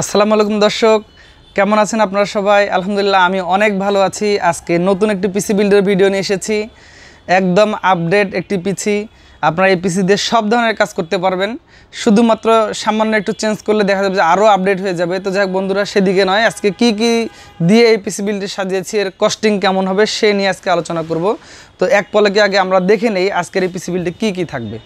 আসসালামু আলাইকুম দর্শক, কেমন আছেন আপনারা সবাই? আলহামদুলিল্লাহ আমি অনেক ভালো আছি। আজকে নতুন একটি পিসি বিল্ডের ভিডিও নিয়ে এসেছি। একদম আপডেট একটি পিসি। আপনারা এই পিসি দিয়ে সব ধরনের কাজ করতে পারবেন, শুধুমাত্র সামান্য একটু চেঞ্জ করলে দেখা যাবে যে আরও আপডেট হয়ে যাবে। তো যাই হোক বন্ধুরা, সেদিকে নয়, আজকে কি দিয়ে এই পিসি বিল্ডটি সাজিয়েছি, এর কস্টিং কেমন হবে সে নিয়ে আজকে আলোচনা করব। তো এক পলকে আগে আমরা দেখে নেই আজকের এই পিসি বিল্ডে কী থাকবে।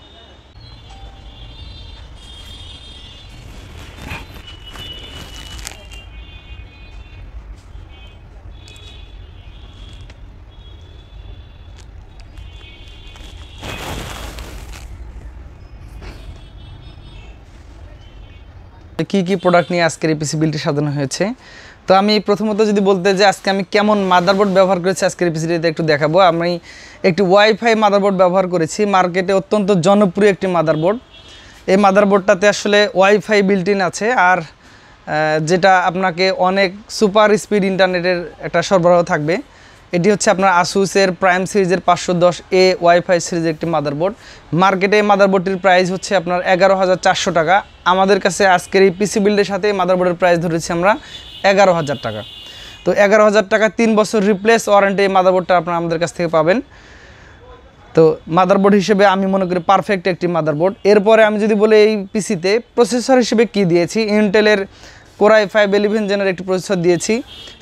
কি প্রোডাক্ট নিয়ে আজকের এই পিসি বিল্ডটি সাজানো হয়েছে। তো আমি প্রথমত যদি বলতে যে আজকে আমি কেমন মাদারবোর্ড ব্যবহার করেছি আজকের এই পিসিটিতে একটু দেখাবো। আমি একটি ওয়াইফাই মাদারবোর্ড ব্যবহার করেছি, মার্কেটে অত্যন্ত জনপ্রিয় একটি মাদারবোর্ড। এই মাদারবোর্ডটাতে আসলে ওয়াইফাই বিল্ট ইন আছে, আর যেটা আপনাকে অনেক সুপার স্পিড ইন্টারনেটের একটা সরবরাহ থাকবে। এটি হচ্ছে আপনার আসুসের প্রাইম সিরিজের 510A ওয়াইফাই সিরিজের একটি মাদারবোর্ড। মার্কেটে মাদারবোর্ডটির প্রাইস হচ্ছে আপনার 11,400 টাকা। আমাদের কাছে আজকের এই পিসি বিল্ডের সাথে মাদারবোর্ডের প্রাইস ধরেছি আমরা 11,000 টাকা। তো 11,000 টাকা 3 বছর রিপ্লেস ওয়ারেন্টি এই মাদারবোর্ডটা আপনারা আমাদের কাছ থেকে পাবেন। তো মাদারবোর্ড হিসেবে আমি মনে করি পারফেক্ট একটি মাদারবোর্ড। এরপরে আমি যদি বলি এই পিসিতে প্রসেসর হিসেবে কি দিয়েছি, ইন্টেলের Core i5 জেনের একটি প্রসেসর দিয়েছি।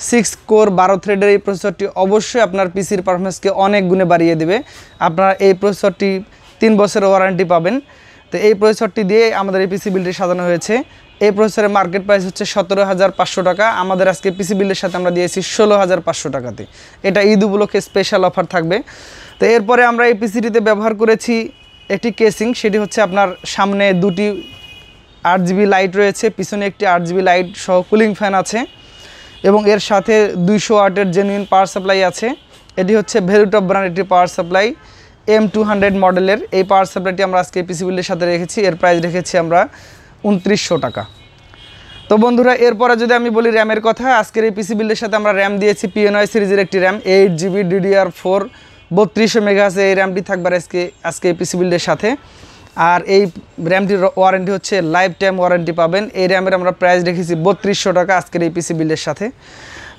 6 কোর 12 থ্রেডের এই প্রসেসরটি অবশ্যই আপনার পিসির পারফরমেন্সকে অনেক গুণে বাড়িয়ে দেবে। আপনারা এই প্রসেসরটি 3 বছরের ওয়ারেন্টি পাবেন। তো এই প্রসেসরটি দিয়ে আমাদের এই পিসি বিল্ডটি সাজানো হয়েছে। এই প্রসেসরের মার্কেট প্রাইস হচ্ছে 17,500 টাকা। আমাদের আজকে পিসি বিল্ডের সাথে আমরা দিয়েছি 16,500 টাকাতে। এটা ঈদ উপলক্ষে স্পেশাল অফার থাকবে। তো এরপরে আমরা এই পিসিটিতে ব্যবহার করেছি একটি কেসিং, সেটি হচ্ছে আপনার সামনে দুটি 8GB লাইট রয়েছে, পিছনে একটি 8GB লাইট সহ কুলিং ফ্যান আছে, এবং এর সাথে 200 ওয়াটের জেনুইন পাওয়ার সাপ্লাই আছে। এটি হচ্ছে ভ্যালুটপ ব্র্যান্ড একটি পাওয়ার সাপ্লাই, M200 মডেলের। এই পাওয়ার সাপ্লাইটি আমরা আজকে পিসি বিল্ডের সাথে রেখেছি। এর প্রাইস রেখেছি আমরা 2900 টাকা। তো বন্ধুরা, এরপরে যদি আমি বলি র্যামের কথা, আজকের এই পিসি বিল্ডের সাথে আমরা র্যাম দিয়েছি PNY সিরিজের একটি র্যাম 8GB DDR4 3200 মেগাহার্জ। এই র্যামটি থাকবে আজকে এই পিসি বিল্ডের সাথে। আর এই র্যামটির ওয়ারেন্টি হচ্ছে লাইফ টাইম ওয়ারেন্টি পাবেন। এই র্যামের আমরা প্রাইস রেখেছি 3200 টাকা আজকের এই পিসি বিল্ডের সাথে।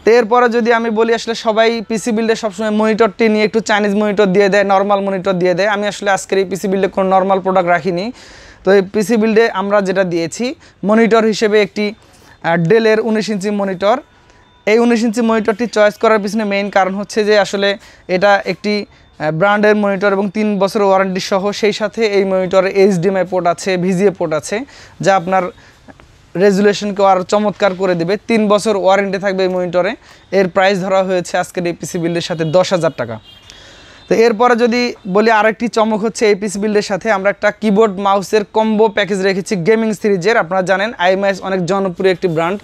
তো এরপরে যদি আমি বলি, আসলে সবাই পিসি বিল্ডে সবসময় মনিটরটি নিয়ে একটু চাইনিজ মনিটর দিয়ে দেয়, নর্মাল মনিটর দিয়ে দেয়। আমি আসলে আজকের এই পিসি বিল্ডে কোনো নর্মাল প্রোডাক্ট রাখিনি। তো এই পিসি বিল্ডে আমরা যেটা দিয়েছি মনিটর হিসেবে একটি ডেলের 19 ইঞ্চি মনিটর। এই 19 ইঞ্চি মনিটরটি চয়েস করার পিছনে মেইন কারণ হচ্ছে যে আসলে এটা একটি ব্র্যান্ডের মনিটর এবং 3 বছরের ওয়ারেন্টি সহ। সেই সাথে এই মনিটরে HDMI পোর্ট আছে, VGA পোর্ট আছে, যা আপনার রেজুলেশনকে আরও চমৎকার করে দেবে। 3 বছর ওয়ারেন্টি থাকবে এই মনিটরে। এর প্রাইস ধরা হয়েছে আজকের এই পিসি বিল্ডের সাথে 10,000 টাকা। তো এরপরে যদি বলি, আরেকটি চমক হচ্ছে এই পিসি বিল্ডের সাথে আমরা একটা কিবোর্ড মাউসের কম্বো প্যাকেজ রেখেছি গেমিং সিরিজের। আপনারা জানেন i-mouse অনেক জনপ্রিয় একটি ব্র্যান্ড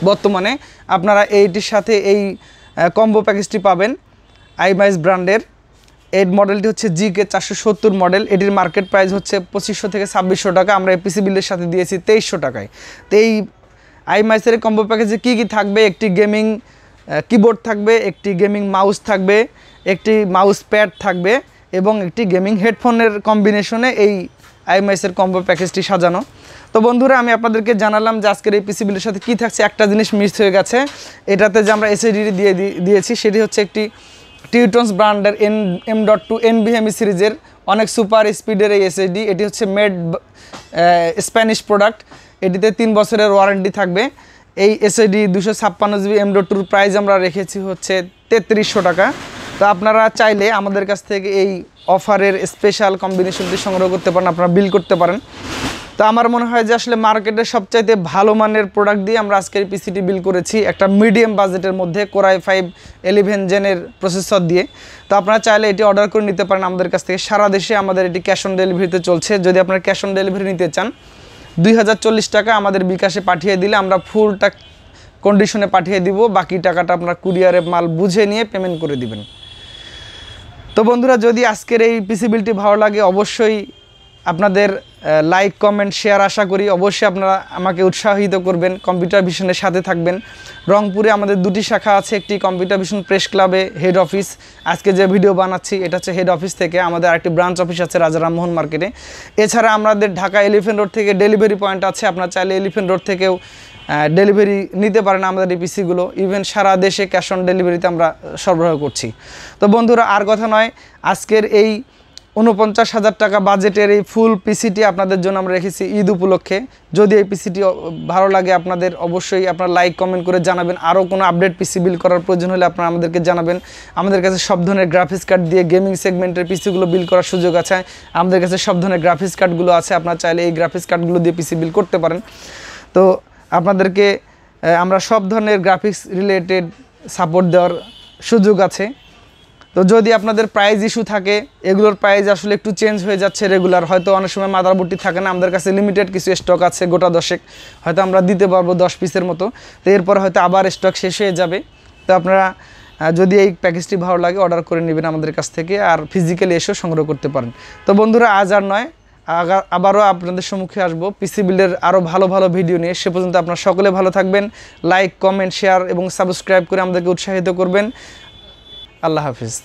বর্তমানে। আপনারা এইটির সাথে এই কম্বো প্যাকেজটি পাবেন i-mouse ব্র্যান্ডের। এই মডেলটি হচ্ছে GK470 মডেল। এটির মার্কেট প্রাইস হচ্ছে 2500 থেকে 2600 টাকা। আমরা এই পিসি বিল্ডের সাথে দিয়েছি 2300 টাকায়। তো এই i-mouse কম্বো প্যাকেজে কী থাকবে, একটি গেমিং কিবোর্ড থাকবে, একটি গেমিং মাউস থাকবে, একটি মাউস প্যাড থাকবে, এবং একটি গেমিং হেডফোনের কম্বিনেশনে এই i-mouse কম্বো প্যাকেজটি সাজানো। তো বন্ধুরা, আমি আপনাদেরকে জানালাম যে আজকের এই পিসি বিল্ডের সাথে কী থাকছে। একটা জিনিস মিস হয়ে গেছে, এটাতে যে আমরা SSD দিয়েছি সেটি হচ্ছে একটি টিউটনস ব্র্যান্ডের M.2 NVMe সিরিজের অনেক সুপার স্পিডের এই SSD। এটি হচ্ছে মেড স্প্যানিশ প্রোডাক্ট। এটিতে 3 বছরের ওয়ারেন্টি থাকবে। এই SSD 256GB M.2 প্রাইস আমরা রেখেছি হচ্ছে 3300 টাকা। তো আপনারা চাইলে আমাদের কাছ থেকে এই অফারের স্পেশাল কম্বিনেশনটি সংগ্রহ করতে পারেন, আপনারা বিল করতে পারেন। তো আমার মনে হয় যে আসলে মার্কেটের সবচাইতে ভালো মানের প্রোডাক্ট দিয়ে আমরা আজকের পিসিটি বিল করেছি একটা মিডিয়াম বাজেটের মধ্যে Core i5 জেনের প্রসেসর দিয়ে। তো আপনারা চাইলে এটি অর্ডার করে নিতে পারেন আমাদের কাছ থেকে। সারা দেশে আমাদের এটি ক্যাশ অন ডেলিভারিতে চলছে। যদি আপনারা ক্যাশ অন ডেলিভারি নিতে চান 2040 টাকা আমাদের বিকাশে পাঠিয়ে দিলে আমরা ফুলটা কন্ডিশনে পাঠিয়ে দিব। বাকি টাকাটা আপনারা কুরিয়ারে মাল বুঝে নিয়ে পেমেন্ট করে দিবেন। তো বন্ধুরা, যদি আজকের এই পিসি বিলটি ভালো লাগে অবশ্যই আপনাদের লাইক কমেন্ট শেয়ার আশা করি। অবশ্যই আপনারা আমাকে উৎসাহিত করবেন, কম্পিউটার ভিশনের সাথে থাকবেন। রংপুরে আমাদের 2টি শাখা আছে, একটি কম্পিউটার ভিশন প্রেস ক্লাবে হেড অফিস, আজকে যে ভিডিও বানাচ্ছি এটা হচ্ছে হেড অফিস থেকে। আমাদের আরেকটি ব্রাঞ্চ অফিস আছে রাজা রামমোহন মার্কেটে। এছাড়া আমাদের ঢাকা এলিফ্যান্ট রোড থেকে ডেলিভারি পয়েন্ট আছে। আপনারা চাইলে এলিফ্যান্ট রোড থেকেও ডেলিভারি নিতে পারেন আমাদের এই পিসিগুলো। ইভেন সারা দেশে ক্যাশ অন ডেলিভারিতে আমরা সরবরাহ করছি। তো বন্ধুরা আর কথা নয়, আজকের এই 49,000 টাকা বাজেটের এই ফুল পিসিটি আপনাদের জন্য আমরা রেখেছি ঈদ উপলক্ষে। যদি এই পিসিটি ভালো লাগে আপনাদের, অবশ্যই আপনারা লাইক কমেন্ট করে জানাবেন। আরও কোনো আপডেট পিসি বিল্ড করার প্রয়োজন হলে আপনারা আমাদেরকে জানাবেন। আমাদের কাছে সব ধরনের গ্রাফিক্স কার্ড দিয়ে গেমিং সেগমেন্টের পিসিগুলো বিল্ড করার সুযোগ আছে। আমাদের কাছে সব ধরনের গ্রাফিক্স কার্ডগুলো আছে, আপনারা চাইলে এই গ্রাফিক্স কার্ডগুলো দিয়ে পিসি বিল্ড করতে পারেন। তো আপনাদেরকে আমরা সব ধরনের গ্রাফিক্স রিলেটেড সাপোর্ট দেওয়ার সুযোগ আছে। তো যদি আপনাদের প্রাইস ইস্যু থাকে, এগুলোর প্রাইস আসলে একটু চেঞ্জ হয়ে যাচ্ছে রেগুলার, হয়তো অনেক সময় মাদারবোর্ডটি থাকে না, আমাদের কাছে লিমিটেড কিছু স্টক আছে গোটা 10, হয়তো আমরা দিতে পারবো 10 পিসের মতো। তো এরপর হয়তো আবার স্টক শেষ হয়ে যাবে। তো আপনারা যদি এই প্যাকেজটি ভালো লাগে অর্ডার করে নেবেন আমাদের কাছ থেকে, আর ফিজিক্যালি এসেও সংগ্রহ করতে পারেন। তো বন্ধুরা আজ আর নয়, আবারও আপনাদের সম্মুখে আসবো পিসি বিল্ডের আরও ভালো ভালো ভিডিও নিয়ে। সে পর্যন্ত আপনারা সকলে ভালো থাকবেন। লাইক কমেন্ট শেয়ার এবং সাবস্ক্রাইব করে আমাদেরকে উৎসাহিত করবেন। আল্লাহ হাফিজ।